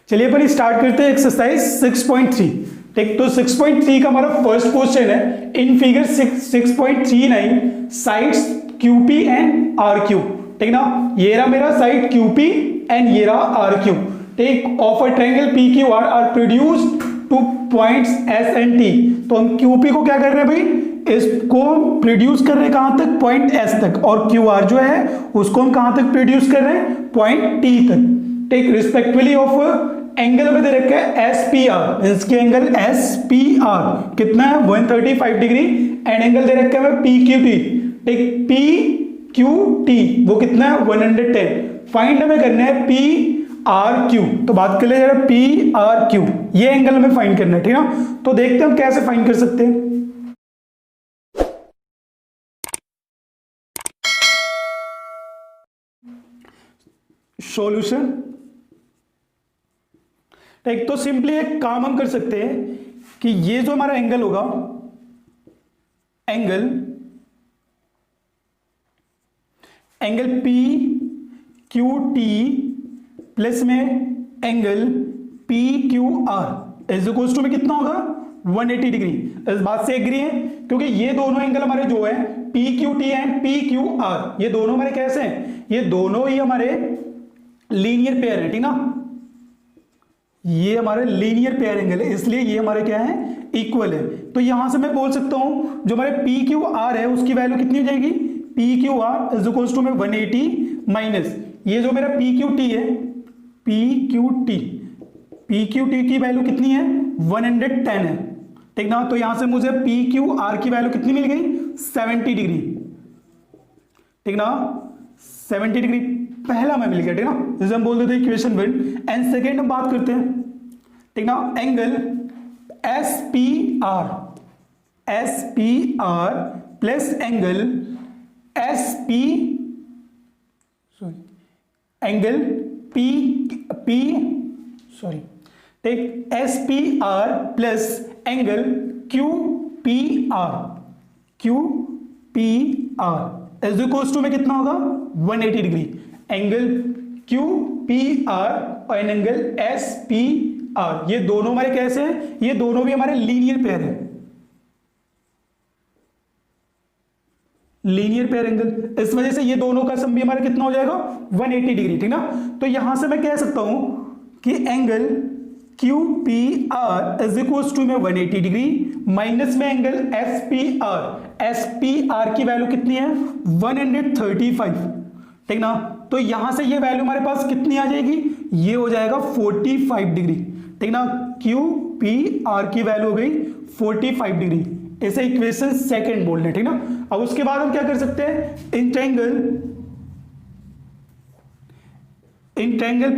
चलिए अपन स्टार्ट करते हैं एक्सरसाइज 6.3। ठीक, तो 6.3 का हमारा फर्स्ट क्वेश्चन है, in figure 6.39 sides QP and RQ। ठीक ना, ये रहा मेरा साइड QP एंड ये रहा RQ। ठीक, of a triangle PQR are produced to points S and T। तो हम QP को क्या कर रहे हैं भाई, इसको प्रोड्यूस कर रहे हैं कहां तक, पॉइंट S तक, और QR जो है उसको हम कहां तक प्रोड्यूस कर रहे हैं, पॉइंट T तक। टेक रिस्पेक्टिवली ऑफ एंगल में दे रखा है SPR, इसके एंगल SPR कितना है 135 डिग्री, एंड एंगल दे रखा है PQT। टेक PQT वो कितना है 110। फाइंड हमें करना है PRQ। तो बात कर ले जरा PRQ, ये एंगल हमें फाइंड करना है। ठीक है, तो देखते हैं हम कैसे फाइंड कर सकते हैं। सॉल्यूशन, एक तो सिंपली एक काम हम कर सकते हैं कि ये जो हमारा एंगल होगा, एंगल PQT प्लस में angle PQR is equal to में कितना होगा 180 डिग्री। इस बात से एग्री है, क्योंकि ये दोनों एंगल हमारे जो है PQT एंड PQR, ये दोनों हमारे कैसे हैं, ये दोनों ही हमारे लीनियर पेयर है। ठीक ना, ये हमारे लीनियर पेयर एंगल है, इसलिए ये हमारे क्या है, इक्वल है। तो यहां से मैं बोल सकता हूं जो हमारे PQR है उसकी वैल्यू कितनी हो जाएगी, PQR इज इक्वल टू में 180 माइनस ये जो मेरा PQT है, PQT की वैल्यू कितनी है 110 है। ठीक ना, तो यहां से मुझे PQR की वैल्यू कितनी मिल गई 70 डिग्री। ठीक ना, 70 डिग्री पहला में मिल गया। ठीक ना, जैसे हम बोल देते हैं इक्वेशन 1। एंड सेकेंड हम बात करते हैं। ठीक ना, angle SPR plus angle SPR plus angle QPR is equal to में कितना होगा 180 डिग्री। एंगल QPR और एंगल SPR ये दोनों हमारे कैसे हैं, ये दोनों भी हमारे लीनियर पेयर है, लीनियर पेयर एंगल। इस वजह से ये दोनों का सम भी हमारा कितना हो जाएगा 180 डिग्री। ठीक ना, तो यहां से मैं कह सकता हूं कि angle QPR is equal to में 180 डिग्री माइनस में एंगल SPR की वैल्यू कितनी है 135। ठीक ना, तो यहां से ये वैल्यू हमारे पास कितनी आ जाएगी, ये हो जाएगा 45 डिग्री। ठीक ना, QPR की वैल्यू हो गई 45 डिग्री। इसे इक्वेशन सेकंड बोल रहे हैं। ठीक ना, अब उसके बाद हम क्या कर सकते हैं, in triangle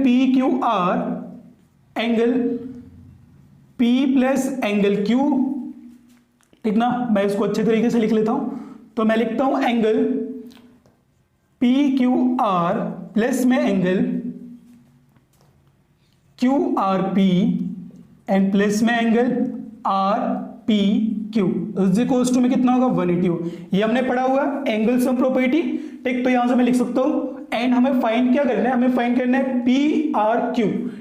PQR angle P plus angle Q। ठीक ना, मैं इसको अच्छे तरीके से लिख लेता हूं, तो मैं लिखता हूं एंगल PQR प्लस में एंगल QRP एंड प्लस में angle RPQ is equal to में कितना होगा 180 हो। ये हमने पढ़ा हुआ एंगल सम प्रॉपर्टी। ठीक, तो यहां से मैं लिख सकता हूं, एंड हमें फाइंड क्या करना है, हमें फाइंड करना है PRQ।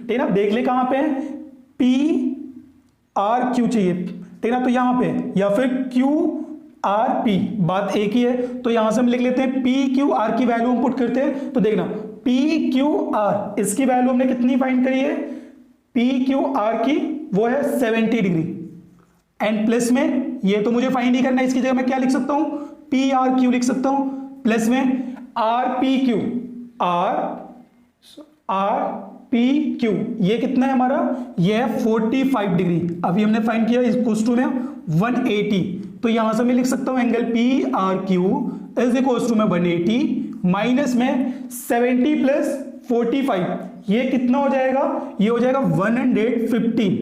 ठीक ना, देख ले कहां पे है, PRQ चाहिए। ठीक ना, तो यहां पे या फिर QRP, बात एक ही है। तो यहां से हम लिख लेते हैं PQR की वैल्यू हम पुट करते हैं। तो देखना PQR इसकी वैल्यू हमने कितनी फाइंड करी है, PQR की वो है 70 डिग्री, एंड प्लस में ये तो मुझे फाइंड ही करना है, इसकी जगह मैं क्या लिख सकता हूं, PRQ लिख सकता हूं, प्लस में RPQ ये कितना है हमारा, ये है 45 डिग्री। अभी हमने फाइंड किया इक्वल टू में 180। तो यहां से मैं लिख सकता हूं angle PRQ is equal to में 180 माइनस में 70 प्लस 45, ये कितना हो जाएगा, ये हो जाएगा 115।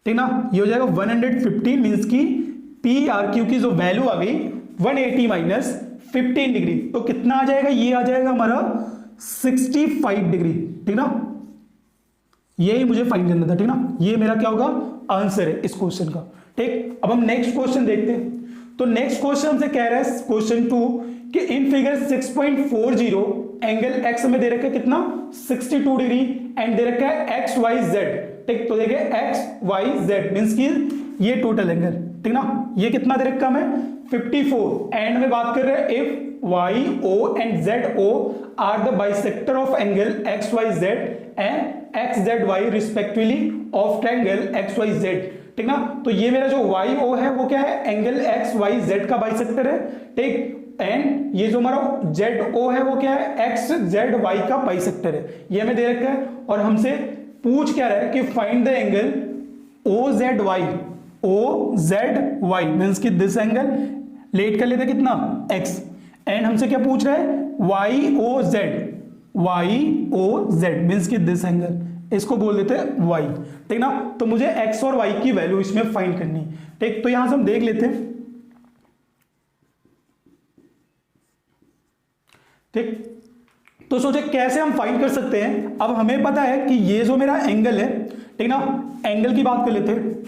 ठीक ना, ये हो जाएगा 115 मींस की PRQ की जो वैल्यू आ गई 180 माइनस 15 डिग्री, तो कितना आ जाएगा, ये आ जाएगा हमारा 65 डिग्री। ठीक ना, यही मुझे फाइंड करना था। ठीक ना, ये मेरा क्या होगा आंसर है इस क्वेश्चन का। ठीक, अब हम नेक्स्ट क्वेश्चन देखते हैं। तो नेक्स्ट क्वेश्चन से कह रहा है क्वेश्चन 2 कि इन फिगर 6.40 एंगल एक्स में दे रखा है कितना 62 डिग्री एंड दे रखा है एक्स वाई जेड, ठीक। तो देखिए एक्स वाई जेड मीन्स की ये टोटल एंगल, ठीक ना। ये कितना दे रखा हमें 54 एंड में बात कर रहे हैं if Y O and Z O are the bisector of angle X Y Z and X Z Y respectively of triangle X Y Z, ठीक ना। तो ये मेरा जो वाई ओ है वो क्या है, एंगल एक्स वाई जेड का बाइसेक्टर है, ठीक। एंड ये जो हमारा जेड ओ है वो क्या है, एक्स जेड वाई का बाइसेक्टर है, ये हमें दे रखा है। और हमसे पूछ क्या रहा है कि find the angle O Z Y, O Z Y means कि दिस एंगल लेट कर लेते कितना एक्स, एंड हमसे क्या पूछ रहा है Y O Z, Y O Z means कि दिस एंगल, इसको बोल देते हैं वाई, ठीक ना। तो मुझे एक्स और वाई की वैल्यू इसमें फाइंड करनी, ठीक। तो यहां से हम देख लेते हैं, ठीक। तो सोचे कैसे हम फाइंड कर सकते हैं। अब हमें पता है कि ये जो मेरा एंगल है, ठीक ना, एंगल की बात कर लेते हैं,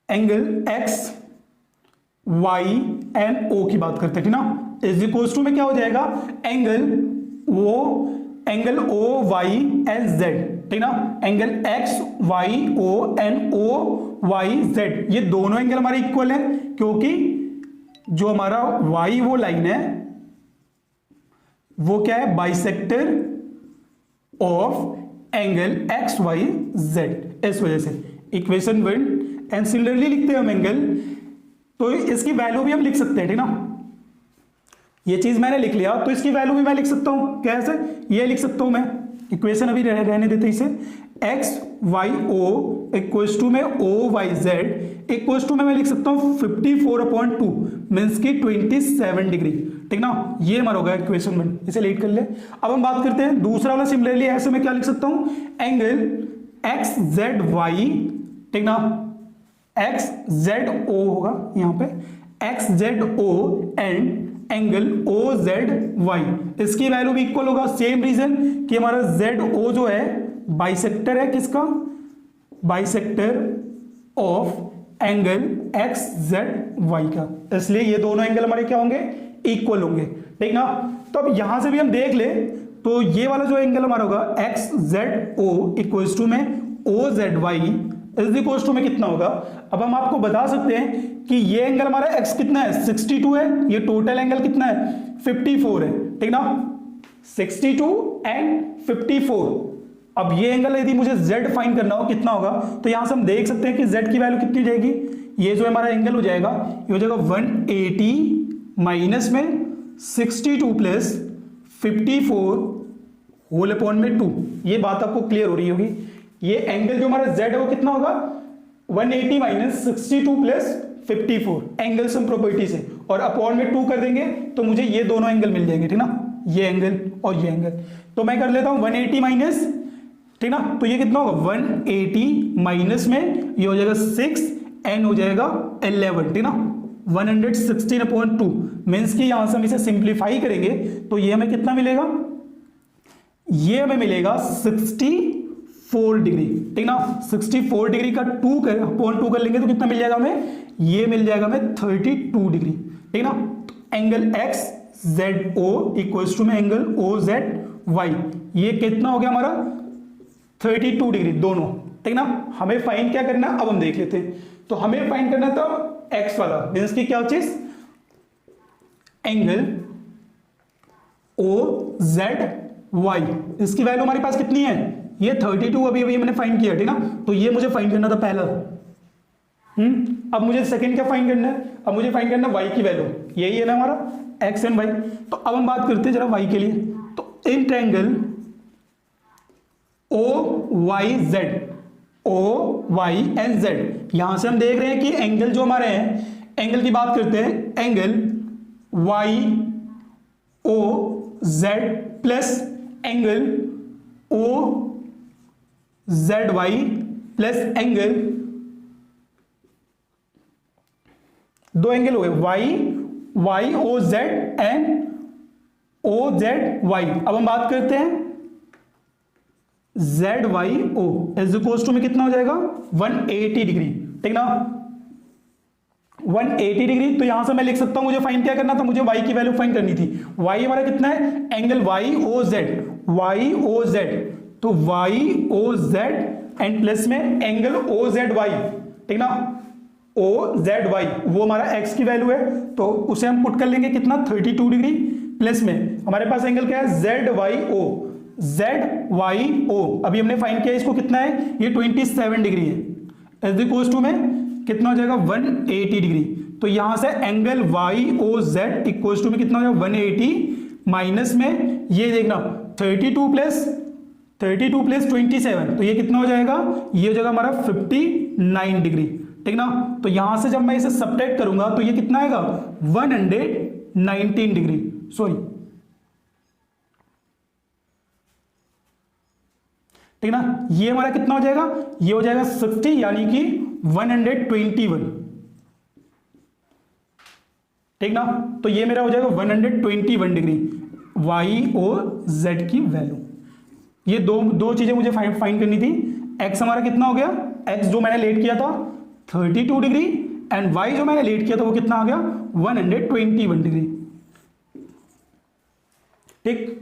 एंगल एक्स वाई एंड ओ की बात करते हैं, ठीक ना। इज इक्वल्स टू में क्या हो जाएगा, angle O Y and Z, ठीक ना। Angle X Y O and O Y Z, ये दोनों एंगल हमारे इक्वल है क्योंकि जो हमारा वाई वो लाइन है वो क्या है, bisector of angle X Y Z, इस वजह से इक्वेशन 1। एंड सिमिलरली लिखते हैं हम एंगल, तो इसकी वैल्यू भी हम लिख सकते हैं, ठीक ना। ये चीज मैंने लिख लिया तो इसकी वैल्यू भी मैं लिख सकता हूं, कैसे, ये लिख सकता हूं मैं, इक्वेशन अभी रहने देते इसे, X Y O equals to में O Y Z equals to में मैं लिख सकता हूं 54/2 मीन्स की 27 डिग्री, ठीक ना। ये हमारा होगा इक्वेशन 1, इसे लेट कर ले। अब हम बात करते हैं दूसरा वाला, सिमिलरली ऐसे में क्या लिख सकता हूं, एंगल एक्स जेड वाई, ठीक ना, एक्स जेड ओ होगा यहां पे, X Z O and angle O Z Y, इसकी वैल्यू भी इक्वल होगा। सेम रीजन कि हमारा जेड ओ जो है बाइसेक्टर है किसका, bisector of angle X Z Y का, इसलिए ये दोनों एंगल हमारे क्या होंगे, इक्वल होंगे, ठीक ना। तो अब यहां से भी हम देख ले तो ये वाला जो एंगल हमारा होगा X Z O equals to में O Z Y is equals to में कितना होगा। अब हम आपको बता सकते हैं कि ये एंगल हमारा x कितना है, 62 है, ये टोटल एंगल कितना है 54 है, ठीक ना, 62 एंड 54। अब ये एंगल यदि मुझे z फाइंड करना हो कितना होगा, तो यहां से हम देख सकते हैं कि z की वैल्यू कितनी हो जाएगी, ये जो हमारा एंगल हो जाएगा ये हो जाएगा 180 माइनस में 62 प्लस 54 होल अपॉन में 2। ये बात आपको क्लियर हो रही होगी। ये एंगल जो हमारा z है वो कितना होगा 180 minus 62 plus 54 angle sum property से, और अपॉन में 2 कर देंगे तो मुझे ये दोनों एंगल मिल जाएंगे, ठीक ना, ये एंगल और ये एंगल। तो मैं कर लेता हूं 180 माइनस, ठीक ना, तो ये कितना होगा 180 माइनस में ये हो जाएगा 6 एंड हो जाएगा 11, ठीक ना, 116/2 मीन्स कि यहां से हम इसे सिंप्लीफाई करेंगे तो ये हमें कितना मिलेगा, ये हमें मिलेगा 64 डिग्री, ठीक ना। 64 डिग्री का 2 कर लेंगे तो कितना मिल जाएगा हमें, ये मिल जाएगा हमें 32 डिग्री, ठीक ना। तो angle X Z O equals to में एंगल ओ जेड वाई, ये कितना हो गया हमारा 32 डिग्री दोनों, ठीक ना। हमें फाइंड क्या करना है अब हम देख लेते हैं। तो हमें फाइंड करना था एक्स वाला मीन्स की क्या चीज, एंगल ओ जेड वाई, इसकी वैल्यू हमारे पास कितनी है, ये 32 अभी अभी मैंने फाइंड किया, ठीक ना। तो ये मुझे फाइंड करना था पहला। अब मुझे सेकंड क्या फाइंड करना है, अब मुझे फाइंड करना वाई की वैल्यू, यही है ना हमारा एक्स एंड वाई। तो अब हम बात करते हैं जरा वाई के लिए। तो in triangle O Y Z, O Y and Z, यहां से हम देख रहे हैं कि एंगल जो हमारे हैं, एंगल की बात करते हैं, angle Y O Z plus angle O Z Y plus angle, दो एंगल हो गए Y O Z and O Z Y. अब हम बात करते हैं Z Y O is equal to में कितना हो जाएगा 180 डिग्री, ठीक ना, 180 डिग्री। तो यहां से मैं लिख सकता हूं, मुझे फाइंड क्या करना था, मुझे y की वैल्यू फाइंड करनी थी। y हमारा कितना है, एंगल YOZ, तो YOZ एंड प्लस में एंगल OZY, ठीक ना, OZY वो हमारा x की वैल्यू है, तो उसे हम पुट कर लेंगे कितना, 32 डिग्री, प्लस में हमारे पास एंगल क्या है, ZYO। अभी हमने फाइंड किया, इसको कितना है, ये 27 डिग्री है, एज इक्वल्स टू में कितना हो जाएगा, 180 डिग्री। तो यहां से एंगल YOZ इक्वल्स टू में कितना हो जाएगा, 180 माइनस में ये देखना 32 प्लस 27, तो ये कितना हो जाएगा, ये हो जाएगा हमारा 59 डिग्री, ठीक ना। तो यहां से जब मैं इसे सब्ट्रैक्ट करूंगा तो ये कितना आएगा, 119 डिग्री, सॉरी, ठीक ना। ये हमारा कितना हो जाएगा, ये हो जाएगा 60 यानी कि 121, ठीक ना। तो ये मेरा हो जाएगा 121 डिग्री YOZ की वैल्यू। ये दो चीजें मुझे फाइंड करनी थी। x हमारा कितना हो गया, x जो मैंने लेट किया था 32 डिग्री, एंड y जो मैंने लेट किया था वो कितना आ गया, 121 डिग्री, ठीक।